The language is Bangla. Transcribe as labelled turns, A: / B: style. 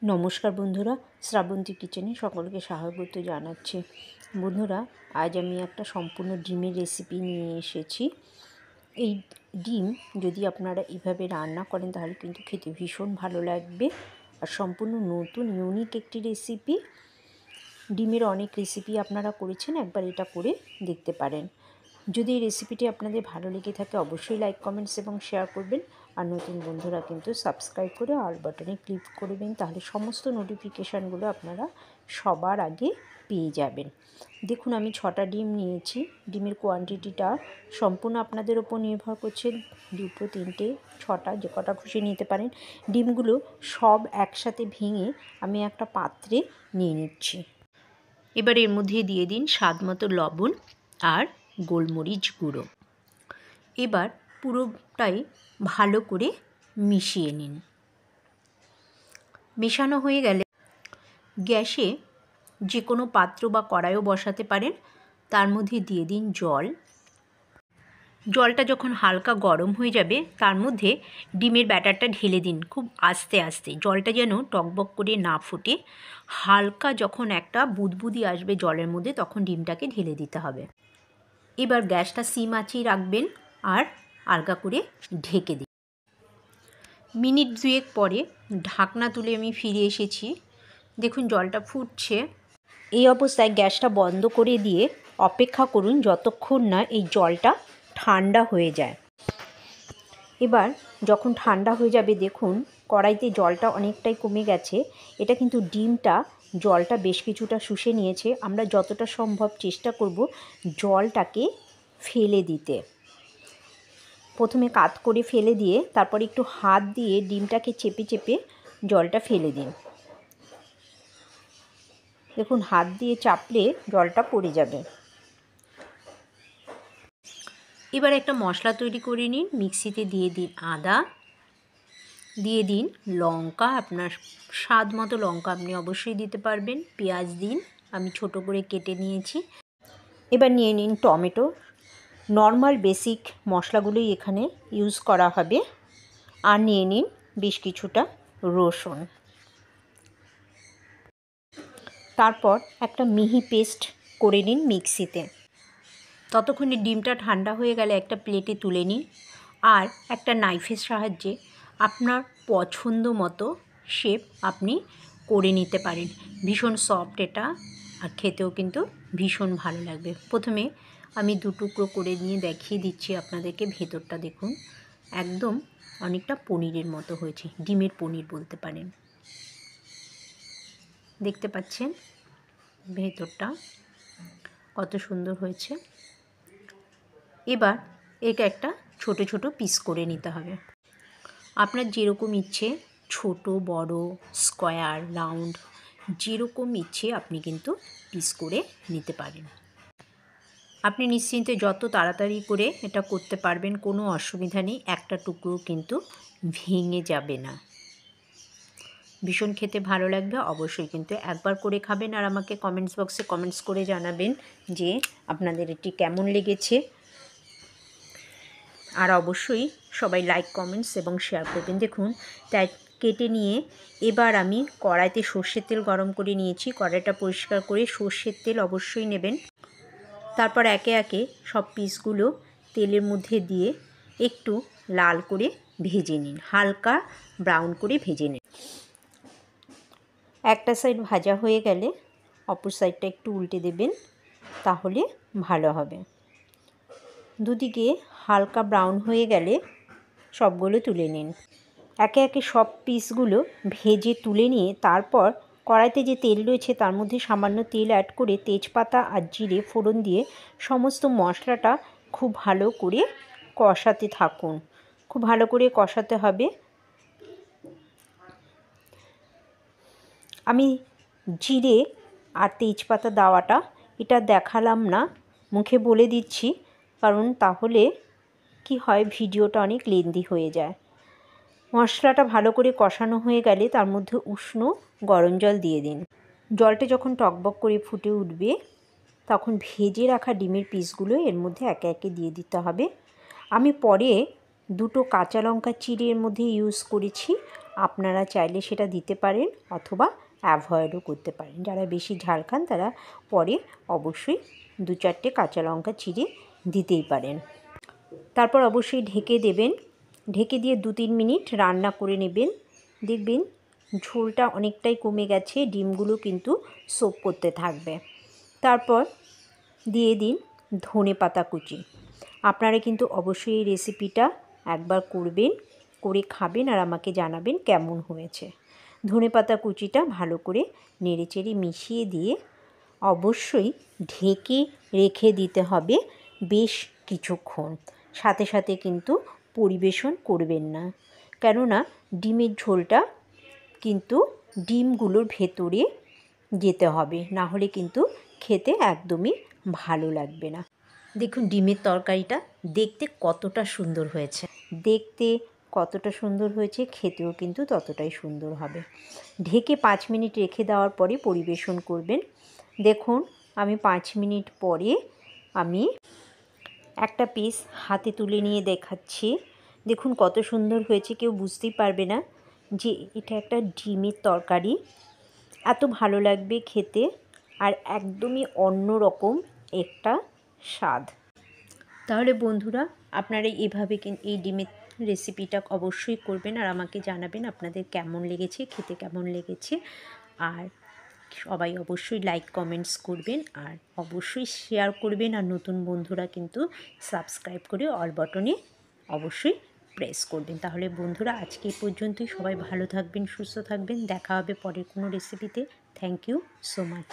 A: নমস্কার বন্ধুরা, শ্রাবন্তী কিচেনে সকলকে স্বাগত জানাচ্ছি। বন্ধুরা, আজ আমি একটা সম্পূর্ণ ডিমের রেসিপি নিয়ে এসেছি। এই ডিম যদি আপনারা এভাবে রান্না করেন তাহলে কিন্তু খেতে ভীষণ ভালো লাগবে। আর সম্পূর্ণ নতুন ইউনিক একটি রেসিপি। ডিমের অনেক রেসিপি আপনারা করেছেন, একবার এটা করে দেখতে পারেন। যদি এই রেসিপিটি আপনাদের ভালো লেগে থাকে অবশ্যই লাইক, কমেন্টস এবং শেয়ার করবেন। আর নতুন বন্ধুরা কিন্তু সাবস্ক্রাইব করে অল বাটনে ক্লিক করবেন, তাহলে সমস্ত নোটিফিকেশানগুলো আপনারা সবার আগে পেয়ে যাবেন। দেখুন, আমি 6টা ডিম নিয়েছি। ডিমের কোয়ান্টিটিটা সম্পূর্ণ আপনাদের ওপর নির্ভর করছে। 2টো, 3টে, 6টা যে কটা খুশি নিতে পারেন। ডিমগুলো সব একসাথে ভেঙে আমি একটা পাত্রে নিয়ে নিচ্ছি। এবার এর মধ্যে দিয়ে দিন স্বাদ মতো লবণ আর গোলমরিচ গুঁড়ো। এবার পুরোটাই ভালো করে মিশিয়ে নিন। মেশানো হয়ে গেলে গ্যাসে যে কোনো পাত্র বা কড়াইও বসাতে পারেন। তার মধ্যে দিয়ে দিন জল। জলটা যখন হালকা গরম হয়ে যাবে তার মধ্যে ডিমের ব্যাটারটা ঢেলে দিন খুব আস্তে আস্তে। জলটা যেন টকবক করে না ফুটে, হালকা যখন একটা বুদবুদি আসবে জলের মধ্যে তখন ডিমটাকে ঢেলে দিতে হবে। এবার গ্যাসটা সিম আঁচেই রাখবেন আর আলগা করে ঢেকে দিন। মিনিট 2 পরে ঢাকনা তুলে আমি ফিরে এসেছি। দেখুন, জলটা ফুটছে। এই অবস্থায় গ্যাসটা বন্ধ করে দিয়ে অপেক্ষা করুন যতক্ষণ না এই জলটা ঠান্ডা হয়ে যায়। এবার যখন ঠান্ডা হয়ে যাবে দেখুন কড়াইতে জলটা অনেকটাই কমে গেছে। এটা কিন্তু ডিমটা জলটা বেশ কিছুটা শুষে নিয়েছে। আমরা যতটা সম্ভব চেষ্টা করব জলটাকে ফেলে দিতে। প্রথমে কাত করে ফেলে দিয়ে তারপর একটু হাত দিয়ে ডিমটাকে চেপে চেপে জলটা ফেলে দিন। দেখুন, হাত দিয়ে চাপলে জলটা পড়ে যাবে। এবার একটা মশলা তৈরি করে নিন। মিক্সিতে দিয়ে দিন আদা, দিয়ে দিন লঙ্কা, আপনার স্বাদ মতো লঙ্কা আপনি অবশ্যই দিতে পারবেন। পেঁয়াজ দিন, আমি ছোট করে কেটে নিয়েছি। এবার নিয়ে নিন টমেটো। নর্মাল বেসিক মশলাগুলোই এখানে ইউজ করা হবে। আর নিয়ে নিন বেশ কিছুটা রসুন। তারপর একটা মিহি পেস্ট করে নিন মিক্সিতে। ততক্ষণে ডিমটা ঠান্ডা হয়ে গেলে একটা প্লেটে তুলে নিন আর একটা নাইফের সাহায্যে আপনার পছন্দ মতো শেপ আপনি করে নিতে পারেন। ভীষণ সফট এটা, আর খেতেও কিন্তু ভীষণ ভালো লাগবে। প্রথমে আমি 2 টুকরো করে নিয়ে দেখিয়ে দিচ্ছি আপনাদেরকে। ভেতরটা দেখুন, একদম অনেকটা পনিরের মতো হয়েছে। ডিমের পনির বলতে পারেন। দেখতে পাচ্ছেন ভেতরটা কত সুন্দর হয়েছে। এবার এটা একটা ছোট ছোট পিস করে নিতে হবে। আপনার যেরকম ইচ্ছে, ছোট বড়, স্কোয়ার, রাউন্ড, যেরকম ইচ্ছে আপনি কিন্তু পিস করে নিতে পারেন। আপনি নিশ্চিন্তে যত তাড়াতাড়ি করে এটা করতে পারবেন, কোনো অসুবিধা নেই। একটা টুকরো কিন্তু ভেঙে যাবে না। ভীষণ খেতে ভালো লাগবে। অবশ্যই কিন্তু একবার করে খাবেন আর আমাকে কমেন্টস বক্সে কমেন্টস করে জানাবেন যে আপনাদের এটি কেমন লেগেছে। আর অবশ্যই সবাই লাইক, কমেন্টস এবং শেয়ার করবেন। দেখুন, তাই কেটে নিয়ে এবার আমি কড়াইতে সর্ষের তেল গরম করে নিয়েছি। কড়াইটা পরিষ্কার করে সর্ষের তেল অবশ্যই নেবেন। তারপর একে একে সব পিসগুলো তেলের মধ্যে দিয়ে একটু লাল করে ভেজে নিন, হালকা ব্রাউন করে ভেজে নিন। একটা সাইড ভাজা হয়ে গেলে অপর সাইডটা একটু উল্টে দেবেন, তাহলে ভালো হবে। দুদিকে হালকা ব্রাউন হয়ে গেলে সবগুলো তুলে নিন। একে একে সব পিসগুলো ভেজে তুলে নিয়ে তারপর কড়াইতে যে তেল রয়েছে তার মধ্যে সামান্য তেল অ্যাড করে তেজপাতা আর জিরে ফোড়ন দিয়ে সমস্ত মশলাটা খুব ভালো করে কষাতে থাকুন। খুব ভালো করে কষাতে হবে। আমি জিরে আর তেজপাতা দেওয়াটা এটা দেখালাম না, মুখে বলে দিচ্ছি, কারণ তাহলে কি হয়, ভিডিওটা অনেক লেন্দি হয়ে যায়। মশলাটা ভালো করে কষানো হয়ে গেলে তার মধ্যে উষ্ণ গরম জল দিয়ে দিন। জলটা যখন টকবক করে ফুটে উঠবে তখন ভেজে রাখা ডিমের পিসগুলো এর মধ্যে একে একে দিয়ে দিতে হবে। আমি পরে 2টো কাঁচা লঙ্কা চিড়ে এর মধ্যে ইউজ করেছি আপনারা চাইলে সেটা দিতে পারেন অথবা অ্যাভয়েডও করতে পারেন। যারা বেশি ঝাল খান তারা পরে অবশ্যই 2-4টে কাঁচা লঙ্কা চিড়ে দিতেই পারেন। তারপর অবশ্যই ঢেকে দেবেন। ঢেকে দিয়ে 2-3 মিনিট রান্না করে নেবেন। দেখবেন ঝোলটা অনেকটাই কমে গেছে, ডিমগুলো কিন্তু সোপ করতে থাকবে। তারপর দিয়ে দিন ধনেপাতা কুচি। আপনারা কিন্তু অবশ্যই এই রেসিপিটা একবার করবেন, করে খাবেন আর আমাকে জানাবেন কেমন হয়েছে। ধনেপাতা কুচিটা ভালো করে নেড়েচেড়ে মিশিয়ে দিয়ে অবশ্যই ঢেকে রেখে দিতে হবে বেশ কিছুক্ষণ। সাথে সাথে কিন্তু পরিবেশন করবেন না, কেননা ডিমের ঝোলটা কিন্তু ডিমগুলোর ভেতরে যেতে হবে, না হলে কিন্তু খেতে একদমই ভালো লাগবে না। দেখুন ডিমের তরকারিটা দেখতে কতটা সুন্দর হয়েছে, খেতেও কিন্তু ততটাই সুন্দর হবে। ঢেকে 5 মিনিট রেখে দেওয়ার পরে পরিবেশন করবেন। দেখুন আমি 5 মিনিট পরে আমি একটা পিস হাতে তুলে নিয়ে দেখাচ্ছি। দেখুন কত সুন্দর হয়েছে, কেউ বুঝতেই পারবে না যে এটা একটা ডিমের তরকারি। এত ভালো লাগবে খেতে, আর একদমই অন্য রকম একটা স্বাদ। তাহলে বন্ধুরা আপনারা এভাবে এই ডিমের রেসিপিটা অবশ্যই করবেন আর আমাকে জানাবেন আপনাদের কেমন লেগেছে, খেতে কেমন লেগেছে। আর সবাই অবশ্যই লাইক কমেন্টস করবেন আর অবশ্যই শেয়ার করবেন। আর নতুন বন্ধুরা কিন্তু সাবস্ক্রাইব করে অল বাটনে অবশ্যই প্রেস করবেন। তাহলে বন্ধুরা আজকে এই পর্যন্তই। সবাই ভালো থাকবেন, সুস্থ থাকবেন। দেখা হবে পরের কোনো রেসিপিতে। Thank you so much.